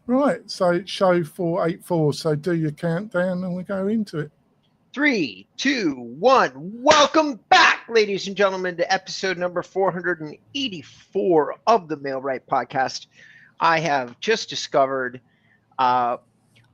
Right, so it's show 484. So do your countdown and we go into it. 3, 2, 1. Welcome back, ladies and gentlemen, to episode number 484 of the Mail Right Podcast. I have just discovered on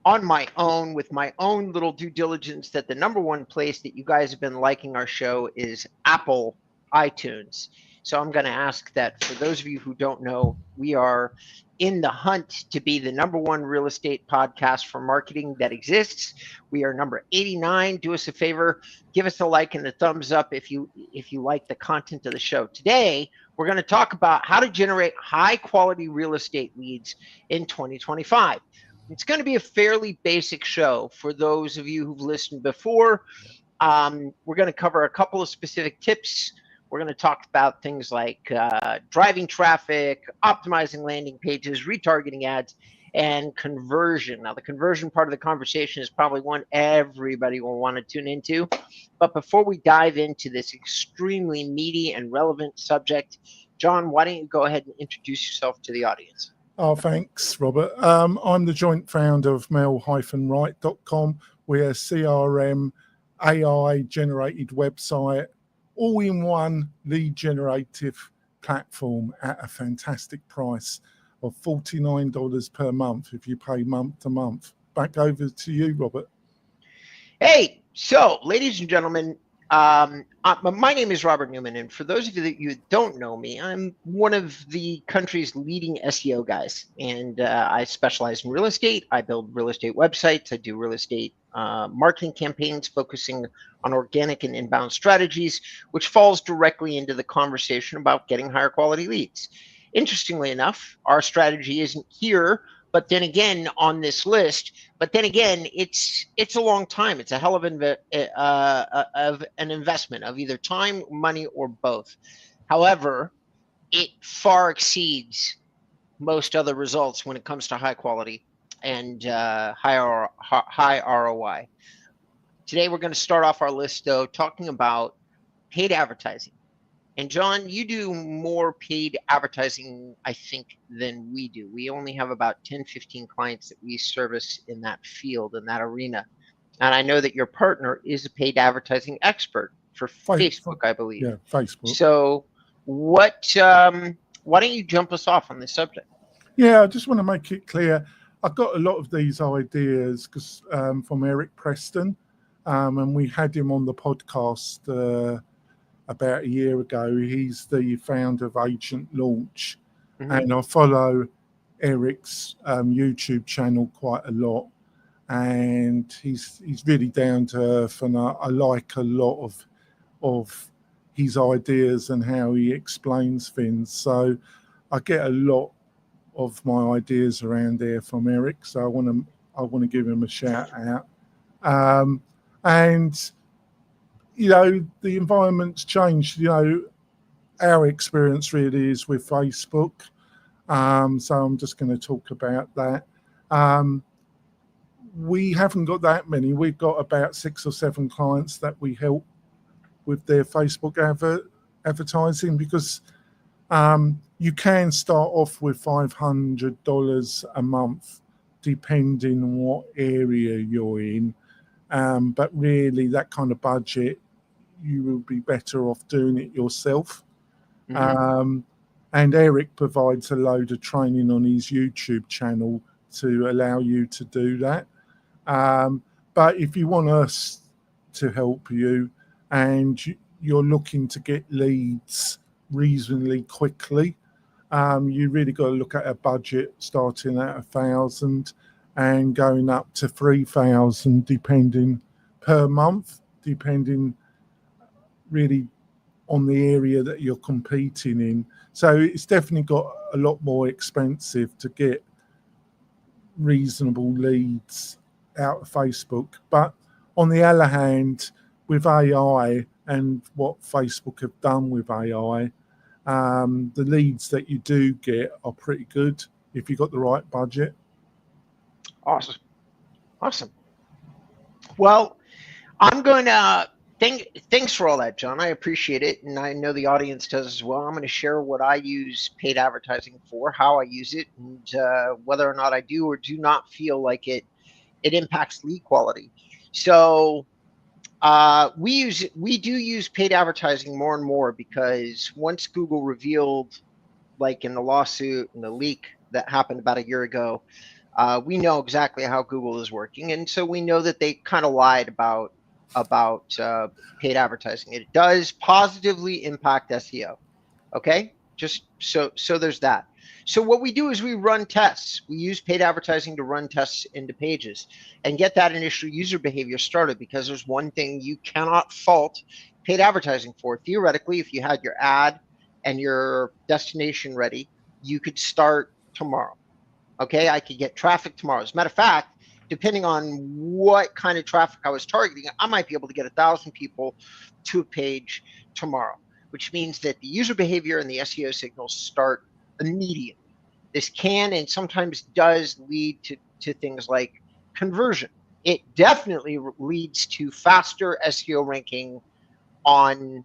my own, with my own little due diligence, that the number one place that you guys have been liking our show is Apple iTunes. So I'm going to ask that for those of you who don't know, we are in the hunt to be the number one real estate podcast for marketing that exists. We are number 89. Do us a favor, give us a like and a thumbs up if you like the content of the show. Today, we're going to talk about how to generate high quality real estate leads in 2025. It's going to be a fairly basic show for those of you who've listened before. We're going to cover a couple of specific tips. We're going to talk about things like driving traffic, optimizing landing pages, retargeting ads, and conversion. Now, the conversion part of the conversation is probably one everybody will want to tune into. But before we dive into this extremely meaty and relevant subject, John, why don't you go ahead and introduce yourself to the audience? Oh, thanks, Robert. I'm the joint founder of mail-right.com. We're a CRM AI-generated website, all-in-one lead generative platform at a fantastic price of $49 per month if you pay month to month. Back over to you, Robert. Hey, so ladies and gentlemen, my name is Robert Newman, and for those of you that don't know me, I'm one of the country's leading SEO guys, and I specialize in real estate. I build real estate websites. I do real estate marketing campaigns focusing on organic and inbound strategies, which falls directly into the conversation about getting higher quality leads. Interestingly enough, our strategy isn't here, but then again on this list. But then again, it's a long time. It's a hell of an investment of either time, money, or both. However, it far exceeds most other results when it comes to high quality and high ROI. Today, we're going to start off our list, though, talking about paid advertising. And John, you do more paid advertising, I think, than we do. We only have about 10, 15 clients that we service in that field, in that arena. And I know that your partner is a paid advertising expert for Facebook, I believe. Yeah, Facebook. So why don't you jump us off on this subject? Yeah, I just want to make it clear. I got a lot of these ideas from Eric Preston, and we had him on the podcast about a year ago. He's the founder of Agent Launch, and I follow Eric's YouTube channel quite a lot, and he's really down to earth, and I like a lot of his ideas and how he explains things. So I get a lot of my ideas around there from Eric, so I want to give him a shout out. And the environment's changed. Our experience really is with Facebook. So I'm just going to talk about that. We haven't got that many. We've got about 6 or 7 clients that we help with their Facebook advertising, because you can start off with $500 a month, depending on what area you're in. But really, that kind of budget, you will be better off doing it yourself. And Eric provides a load of training on his YouTube channel to allow you to do that. But if you want us to help you and you're looking to get leads reasonably quickly, you really got to look at a budget starting at 1,000 and going up to 3,000 depending per month, depending really on the area that you're competing in. So it's definitely got a lot more expensive to get reasonable leads out of Facebook. But on the other hand, with AI and what Facebook have done with AI, the leads that you do get are pretty good if you've got the right budget. Awesome. Well, I'm going to Thanks for all that, John. I appreciate it, and I know the audience does as well. I'm going to share what I use paid advertising for, how I use it, and whether or not I do or do not feel like it impacts lead quality. So we do use paid advertising more and more because once Google revealed, like in the lawsuit and the leak that happened about a year ago, we know exactly how Google is working, and so we know that they kind of lied about paid advertising. It does positively impact SEO. Okay, just so there's that. So what we do is we run tests. We use paid advertising to run tests into pages and get that initial user behavior started, because there's one thing you cannot fault paid advertising for. Theoretically, if you had your ad and your destination ready, you could start tomorrow. Okay, I could get traffic tomorrow. As a matter of fact, depending on what kind of traffic I was targeting, I might be able to get 1,000 people to a page tomorrow, which means that the user behavior and the SEO signals start immediately. This can and sometimes does lead to things like conversion. It definitely leads to faster SEO ranking on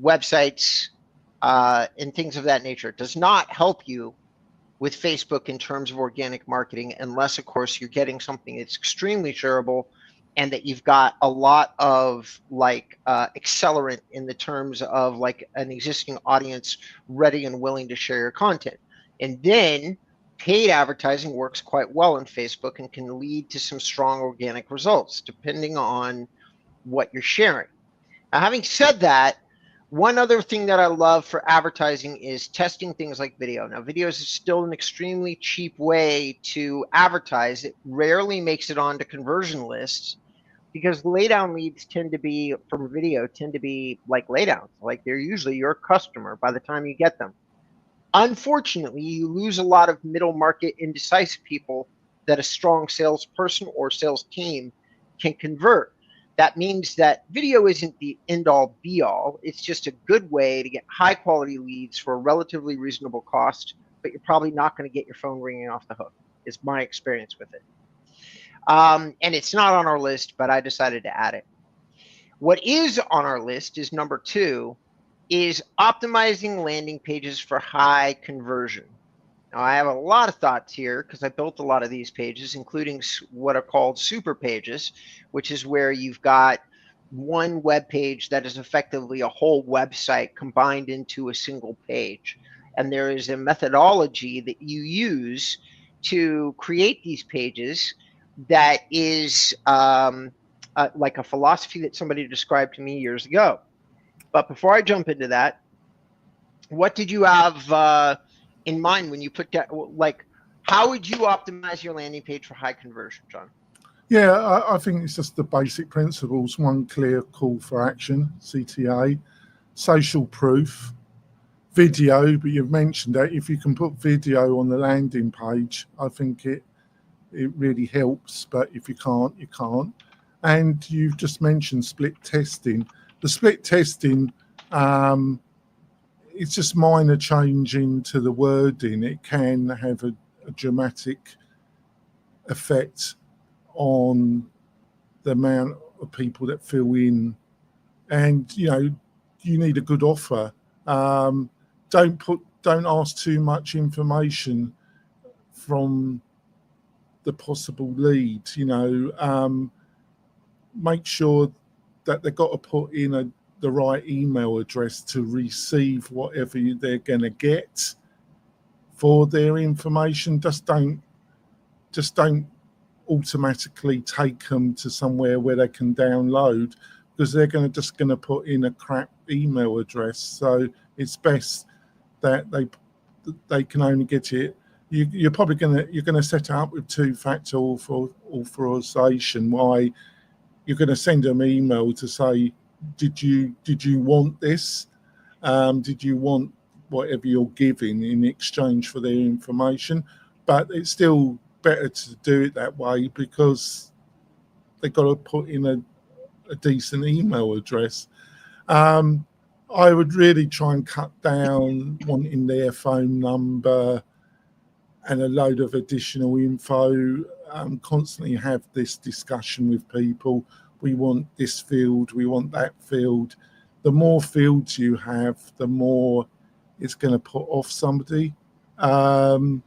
websites and things of that nature. It does not help you with Facebook in terms of organic marketing, unless, of course, you're getting something that's extremely shareable and that you've got a lot of like accelerant in the terms of like an existing audience ready and willing to share your content. And then paid advertising works quite well in Facebook and can lead to some strong organic results depending on what you're sharing. Now, having said that, one other thing that I love for advertising is testing things like video. Now, video is still an extremely cheap way to advertise. It rarely makes it onto conversion lists because laydown leads tend to be from video tend to be like laydowns, like they're usually your customer by the time you get them. Unfortunately, you lose a lot of middle market indecisive people that a strong salesperson or sales team can convert. That means that video isn't the end all be all. It's just a good way to get high quality leads for a relatively reasonable cost, but you're probably not going to get your phone ringing off the hook, is my experience with it. And it's not on our list, but I decided to add it. What is on our list is number 2, is optimizing landing pages for high conversion. Now, I have a lot of thoughts here because I built a lot of these pages, including what are called super pages, which is where you've got one web page that is effectively a whole website combined into a single page. And there is a methodology that you use to create these pages that is like a philosophy that somebody described to me years ago. But before I jump into that, what did you have in mind when you put that? Like, how would you optimize your landing page for high conversion, John? Yeah, I think it's just the basic principles. One clear call for action, CTA, social proof, video. But you've mentioned that if you can put video on the landing page, I think it really helps. But if you can't, you can't. And you've just mentioned split testing. The split testing, it's just minor changing to the wording. It can have a dramatic effect on the amount of people that fill in. And, you need a good offer. Don't ask too much information from the possible lead. Make sure that they've got to put in the right email address to receive whatever they're going to get for their information. Just don't automatically take them to somewhere where they can download, because they're just going to put in a crap email address. So it's best that they can only get it. You're probably going to set it up with 2-factor authorization. Why? You're going to send them an email to say, did you want this? Did you want whatever you're giving in exchange for their information? But it's still better to do it that way, because they've got to put in a decent email address. I would really try and cut down wanting their phone number and a load of additional info. Constantly have this discussion with people. we want this field, we want that field. The more fields you have, the more it's going to put off somebody. But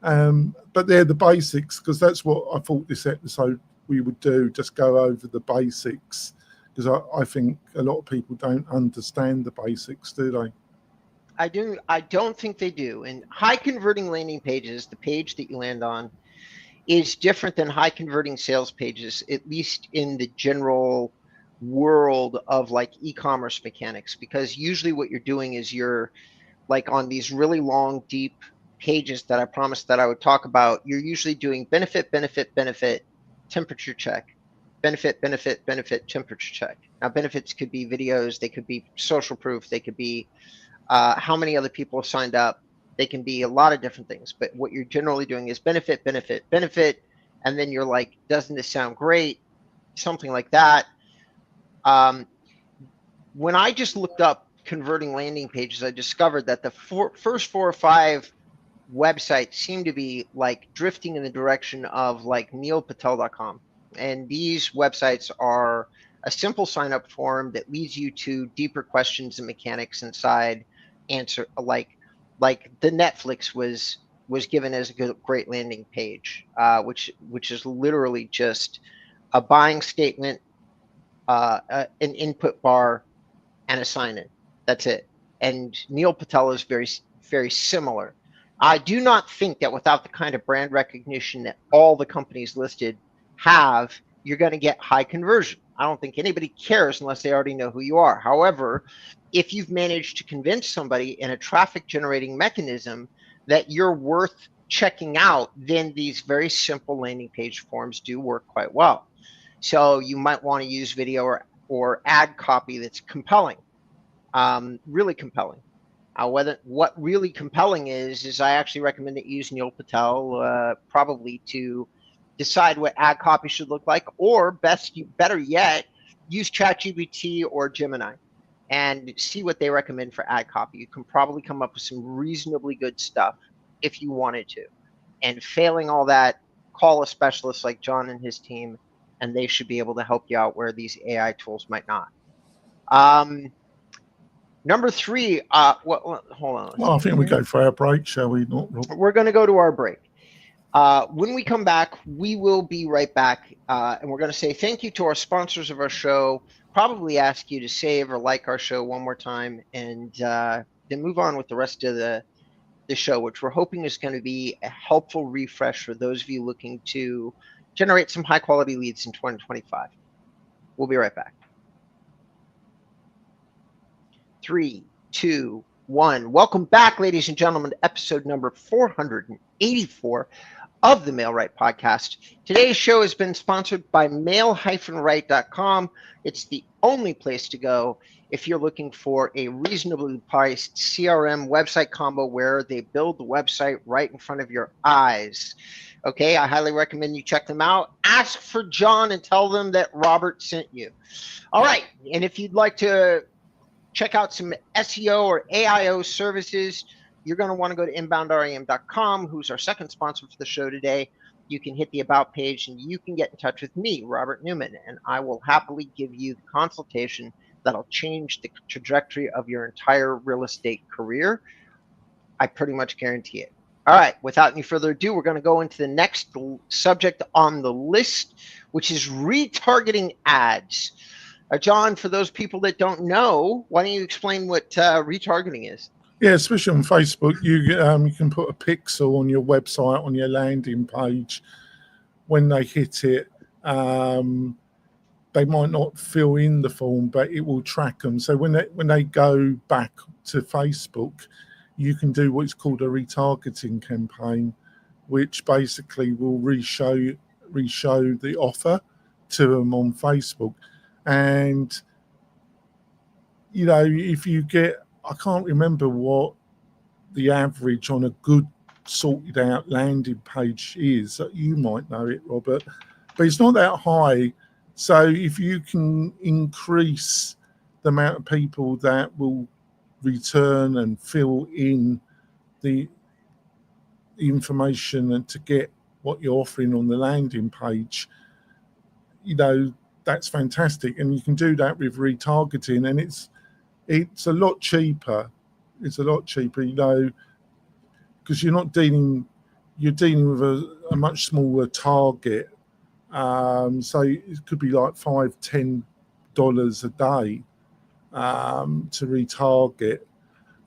they're the basics, because that's what I thought this episode we would do, just go over the basics, because I think a lot of people don't understand the basics, do they? I don't think they do. And high converting landing pages, the page that you land on, is different than high converting sales pages, at least in the general world of like e-commerce mechanics, because usually what you're doing is you're like on these really long, deep pages that I promised that I would talk about, you're usually doing benefit, benefit, benefit, temperature check, benefit, benefit, benefit, temperature check. Now, benefits could be videos, they could be social proof, they could be how many other people have signed up. They can be a lot of different things, but what you're generally doing is benefit, benefit, benefit, and then you're like, doesn't this sound great? Something like that. When I just looked up converting landing pages, I discovered that the first 4 or 5 websites seem to be like drifting in the direction of like neilpatel.com. And these websites are a simple sign up form that leads you to deeper questions and mechanics inside answer, like the Netflix was given as a great landing page, which is literally just a buying statement, an input bar, and a sign-in. That's it. And Neil Patel is very, very similar. I do not think that without the kind of brand recognition that all the companies listed have, you're going to get high conversion. I don't think anybody cares unless they already know who you are. However, if you've managed to convince somebody in a traffic generating mechanism that you're worth checking out, then these very simple landing page forms do work quite well. So you might want to use video or ad copy that's compelling, really compelling. What really compelling is I actually recommend that you use Neil Patel probably to decide what ad copy should look like, or better yet, use ChatGPT or Gemini and see what they recommend for ad copy. You can probably come up with some reasonably good stuff if you wanted to. And failing all that, call a specialist like John and his team, and they should be able to help you out where these AI tools might not. Number 3, hold on. Well, I think we go for our break, shall we not, Rob? We're going to go to our break. When we come back, we will be right back, and we're going to say thank you to our sponsors of our show, probably ask you to save or like our show one more time, and then move on with the rest of the show, which we're hoping is going to be a helpful refresh for those of you looking to generate some high-quality leads in 2025. We'll be right back. 3, 2, 1. Welcome back, ladies and gentlemen, to episode number 484 of the MailRight podcast. Today's show has been sponsored by mail-right.com. It's the only place to go if you're looking for a reasonably priced CRM website combo where they build the website right in front of your eyes. Okay, I highly recommend you check them out. Ask for John and tell them that Robert sent you. All right, and if you'd like to check out some SEO or AIO services, you're going to want to go to inboundrem.com, who's our second sponsor for the show today. You can hit the About page and you can get in touch with me, Robert Newman, and I will happily give you the consultation that'll change the trajectory of your entire real estate career. I pretty much guarantee it. All right, without any further ado, we're going to go into the next subject on the list, which is retargeting ads. John, for those people that don't know, why don't you explain what retargeting is? Yeah, especially on Facebook, you can put a pixel on your website, on your landing page. When they hit it, they might not fill in the form, but it will track them. So when they go back to Facebook, you can do what's called a retargeting campaign, which basically will reshow the offer to them on Facebook. And, if you get, I can't remember what the average on a good sorted out landing page is. You might know it, Robert, but it's not that high. So if you can increase the amount of people that will return and fill in the information and to get what you're offering on the landing page, that's fantastic, and you can do that with retargeting, and it's a lot cheaper. It's a lot cheaper, because you're dealing with a much smaller target. So it could be like $5-10 a day to retarget,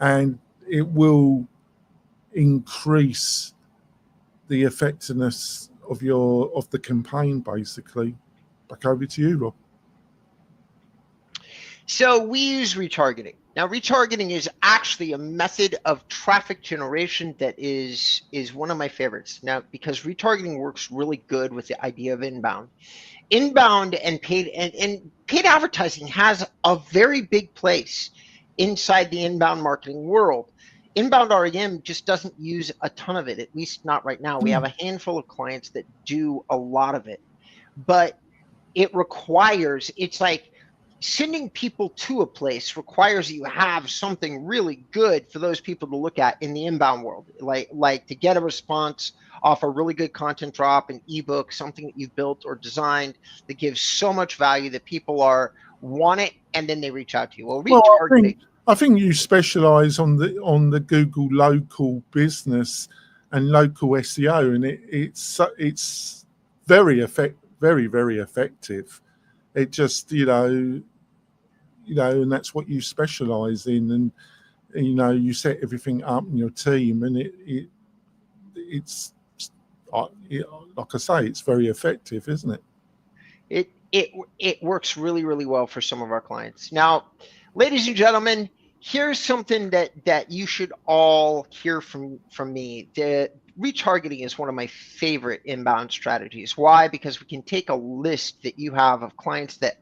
and it will increase the effectiveness of the campaign. Basically, back over to you, Rob. So we use retargeting. Now, retargeting is actually a method of traffic generation that is one of my favorites. Now, because retargeting works really good with the idea of inbound. Inbound and paid advertising has a very big place inside the inbound marketing world. Inbound REM just doesn't use a ton of it, at least not right now. We have a handful of clients that do a lot of it, but it's like sending people to a place requires that you have something really good for those people to look at in the inbound world, like to get a response off a really good content drop, an ebook, something that you've built or designed that gives so much value that people want it, and then they reach out to you. Well, retargeting. I think you specialize on the Google local business and local SEO, and it's very very effective. It just and that's what you specialize in, and you set everything up in your team, and it's like I say, it's very effective, isn't it? It works really, really well for some of our clients. Now, ladies and gentlemen, here's something that you should all hear from me. The retargeting is one of my favorite inbound strategies. Why? Because we can take a list that you have of clients that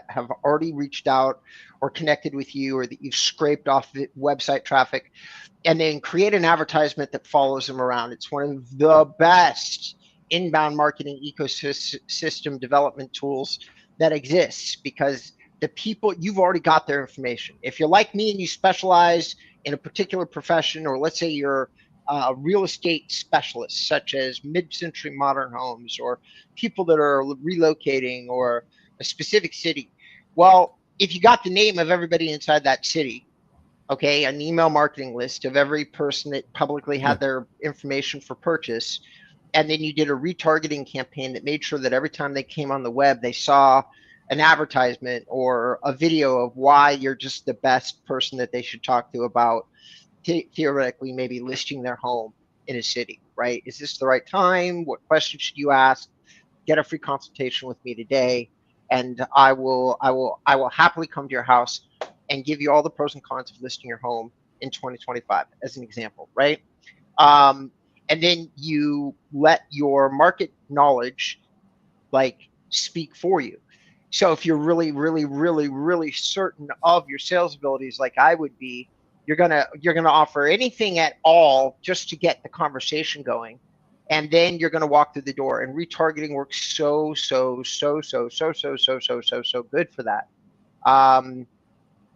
have already reached out or connected with you, or that you've scraped off the website traffic, and then create an advertisement that follows them around. It's one of the best inbound marketing ecosystem development tools that exists, because the people, you've already got their information. If you're like me and you specialize in a particular profession, or let's say you're a real estate specialist, such as mid-century modern homes, or people that are relocating, or a specific city, well, if you got the name of everybody inside that city, okay, an email marketing list of every person that publicly had their information for purchase, and then you did a retargeting campaign that made sure that every time they came on the web, they saw an advertisement or a video of why you're just the best person that they should talk to about theoretically maybe listing their home in a city, right? Is this the right time? What questions should you ask? Get a free consultation with me today, and I will happily come to your house and give you all the pros and cons of listing your home in 2025, as an example, right? And then you let your market knowledge speak for you. So if you're really, really, really, really certain of your sales abilities, like I would be, you're gonna offer anything at all just to get the conversation going, and then you're gonna walk through the door. And retargeting works so good for that.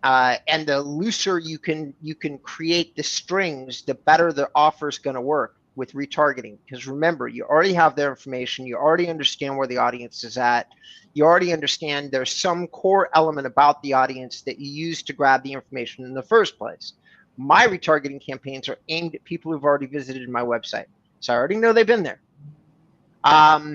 And the looser you can create the strings, the better the offer is going to work with retargeting. Because remember, you already have their information, you already understand where the audience is at, you already understand there's some core element about the audience that you use to grab the information in the first place. My retargeting campaigns are aimed at people who've already visited my website, so I already know they've been there. But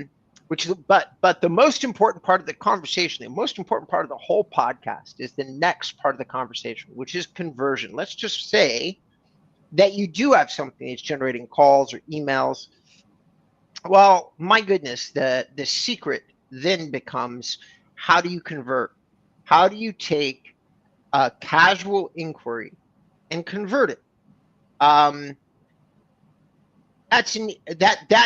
the most important part of the conversation, the most important part of the whole podcast, is the next part of the conversation, which is conversion. Let's just say that you do have something that's generating calls or emails. Well, my goodness, the secret then becomes, how do you convert? How do you take a casual inquiry and convert it? That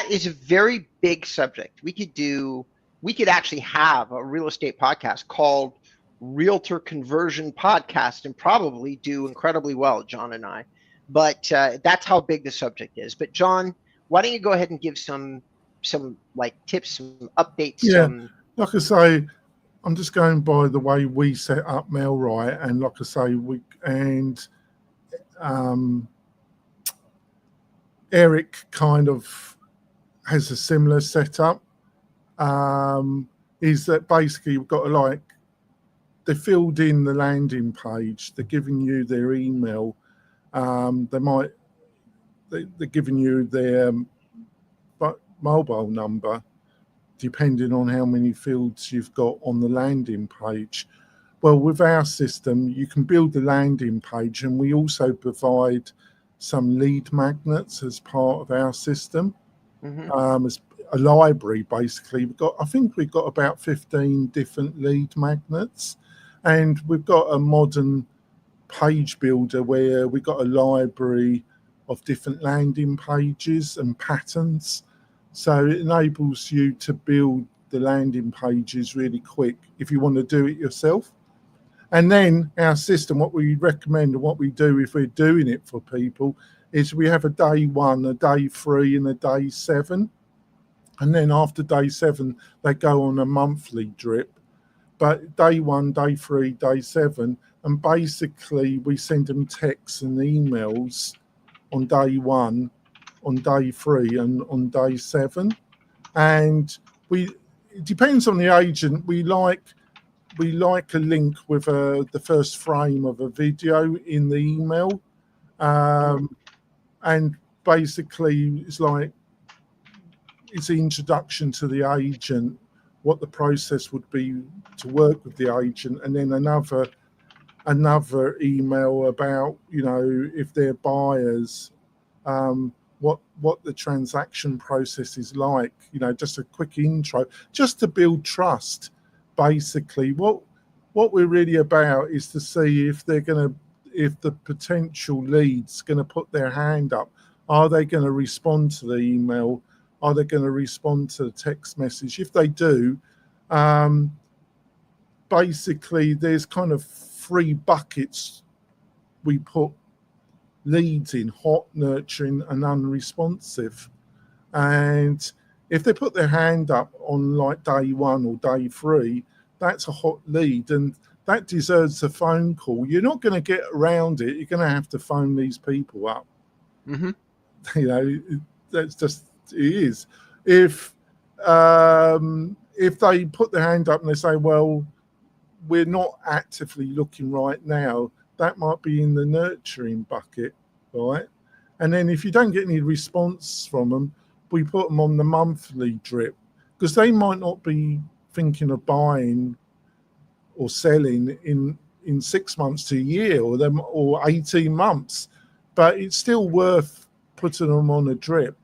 is a very big subject. We could actually have a real estate podcast called Realtor Conversion Podcast and probably do incredibly well, John and I. But that's how big the subject is. But John, why don't you go ahead and give some tips, some updates? Yeah, like I say, I'm just going by the way we set up MailRight, and like I say, Eric kind of has a similar setup. is that basically you've got to like, they filled in the landing page, they're giving you their email, they're giving you their mobile number, depending on how many fields you've got on the landing page. Well, with our system, you can build the landing page, and we also provide some lead magnets as part of our system. As a library, basically. I think we've got about 15 different lead magnets, and we've got a modern page builder where we've got a library of different landing pages and patterns. So it enables you to build the landing pages really quick if you want to do it yourself. And then our system, what we recommend and what we do if we're doing it for people is we have a day 1, a day 3, and a day 7. And then after day 7, they go on a monthly drip. But day 1, day 3, day 7, and basically we send them texts and emails on day 1, on day 3, and on day 7. And it depends on the agent. We like a link with the first frame of a video in the email. And basically it's like, it's an introduction to the agent, what the process would be to work with the agent, and then another email about, if they're buyers, what the transaction process is like, just a quick intro, just to build trust. Basically, what we're really about is to see if the potential lead's going to put their hand up. Are they going to respond to the email? Are they going to respond to the text message? If they do, basically there's kind of 3 buckets we put leads in: hot, nurturing, and unresponsive. And if they put their hand up on like day 1 or day 3, that's a hot lead, and that deserves a phone call. You're not going to get around it. You're going to have to phone these people up. That's just, it is. If they put their hand up and they say, well, we're not actively looking right now, that might be in the nurturing bucket, right? And then if you don't get any response from them, we put them on the monthly drip, because they might not be thinking of buying or selling in 6 months to a year or 18 months, but it's still worth putting them on a drip.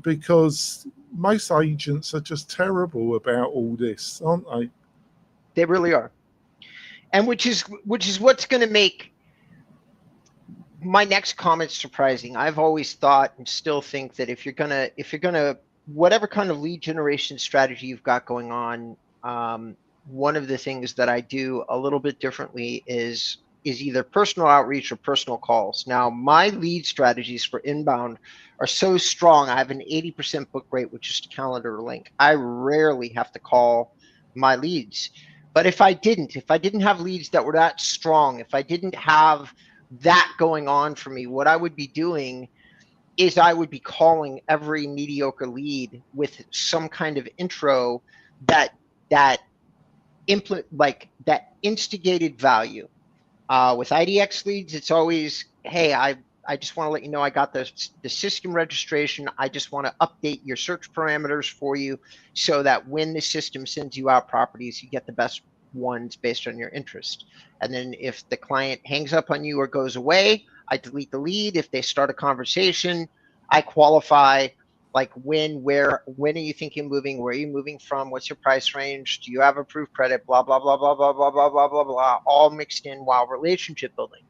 Because most agents are just terrible about all this, aren't they? They really are. And which is what's going to make my next comment surprising. I've always thought and still think that if you're gonna whatever kind of lead generation strategy you've got going on, one of the things that I do a little bit differently is either personal outreach or personal calls. Now, my lead strategies for inbound are so strong. I have an 80% book rate with just a calendar link. I rarely have to call my leads. But if I didn't have leads that were that strong, if I didn't have that going on for me, what I would be doing is I would be calling every mediocre lead with some kind of intro that instigated value. With IDX leads, it's always, hey, I just want to let you know I got the system registration. I just want to update your search parameters for you so that when the system sends you out properties, you get the best ones based on your interest. And then if the client hangs up on you or goes away, I delete the lead. If they start a conversation, I qualify, like when are you thinking moving? Where are you moving from? What's your price range? Do you have approved credit? Blah, blah, blah, blah, blah, blah, blah, blah, blah, blah, all mixed in while relationship building.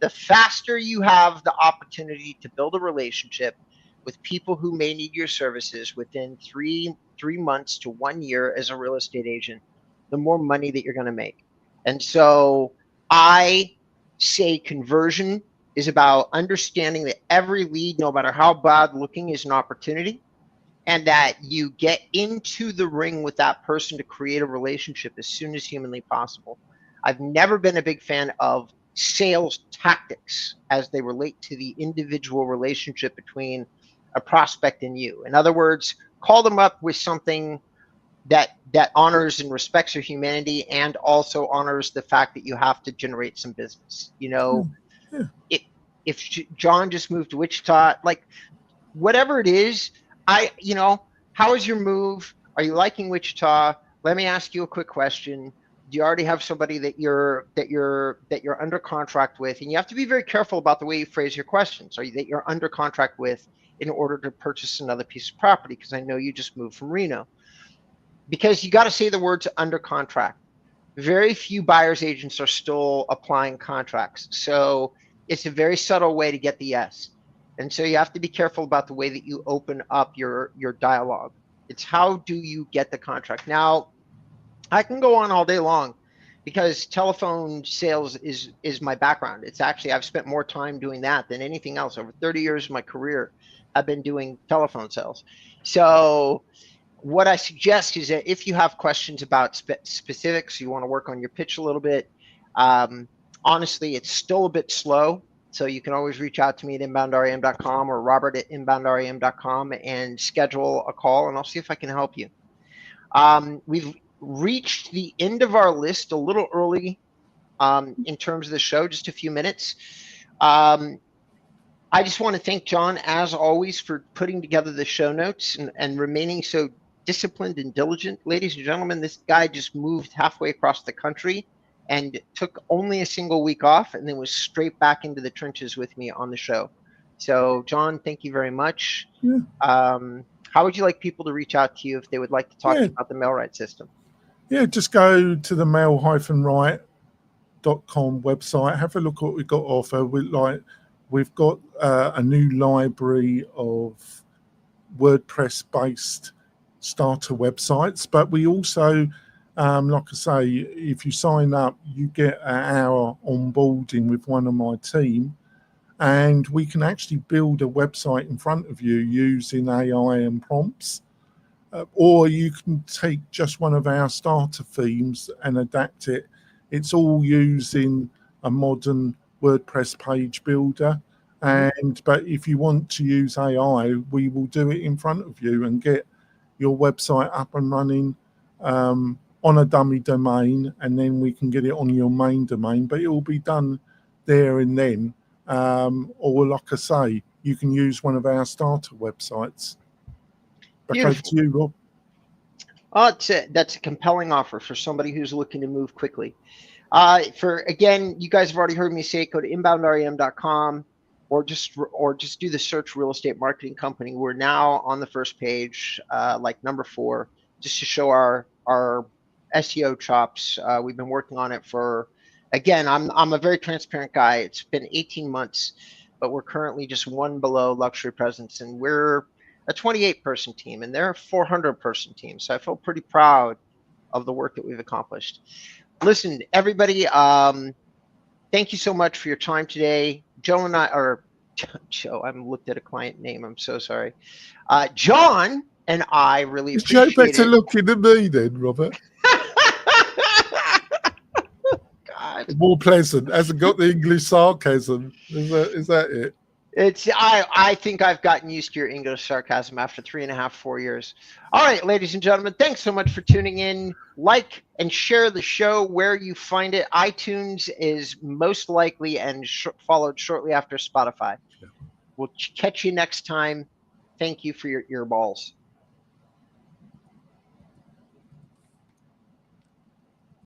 The faster you have the opportunity to build a relationship with people who may need your services within three months to 1 year as a real estate agent, the more money that you're going to make. And so I say conversion is about understanding that every lead, no matter how bad looking, is an opportunity, and that you get into the ring with that person to create a relationship as soon as humanly possible. I've never been a big fan of sales tactics as they relate to the individual relationship between a prospect and you. In other words, call them up with something that honors and respects your humanity, and also honors the fact that you have to generate some business. Yeah. If John just moved to Wichita, like whatever it is, how is your move? Are you liking Wichita? Let me ask you a quick question. Do you already have somebody that you're under contract with? And you have to be very careful about the way you phrase your questions. Are you that you're under contract with in order to purchase another piece of property? Because I know you just moved from Reno. Because you got to say the words under contract. Very few buyer's agents are still applying contracts. So it's a very subtle way to get the yes. And so you have to be careful about the way that you open up your dialogue. It's how do you get the contract? Now, I can go on all day long because telephone sales is my background. It's actually, I've spent more time doing that than anything else. Over 30 years of my career, I've been doing telephone sales. So what I suggest is that if you have questions about specifics, you want to work on your pitch a little bit. Honestly, it's still a bit slow. So you can always reach out to me at inboundrem.com or Robert at inboundrem.com and schedule a call, and I'll see if I can help you. We've reached the end of our list a little early in terms of the show, just a few minutes. I just want to thank John, as always, for putting together the show notes and remaining so disciplined and diligent. Ladies and gentlemen, this guy just moved halfway across the country and took only a single week off and then was straight back into the trenches with me on the show. So, John, thank you very much. Yeah. How would you like people to reach out to you if they would like to talk to you about the MailRight system? Yeah, just go to the mail-right.com website. Have a look at what we've got to offer. We've got a new library of WordPress-based starter websites, but we also, like I say, if you sign up, you get an hour onboarding with one of my team, and we can actually build a website in front of you using AI and prompts. Or you can take just one of our starter themes and adapt it. It's all using a modern WordPress page builder. But if you want to use AI, we will do it in front of you and get your website up and running on a dummy domain, and then we can get it on your main domain. But it will be done there and then. Or like I say, you can use one of our starter websites. Back over to you, Rob. That's a compelling offer for somebody who's looking to move quickly. Again, you guys have already heard me say, go to inboundrem.com or just do the search real estate marketing company. We're now on the first page, like number 4, just to show our SEO chops. We've been working on it for, again, I'm a very transparent guy. It's been 18 months, but we're currently just one below luxury presence, and we're a 28-person team, and they're a 400-person team. So I feel pretty proud of the work that we've accomplished. Listen, everybody, thank you so much for your time today. Joe, I looked at a client name. I'm so sorry. John and I really appreciate it. Joe better looking than me then, Robert. God. More pleasant. Hasn't got the English sarcasm. Is that it? I think I've gotten used to your English sarcasm after 3.5, 4 years. All right, ladies and gentlemen, thanks so much for tuning in. Like and share the show where you find it. iTunes is most likely and followed shortly after Spotify. Yeah. We'll catch you next time. Thank you for your earballs.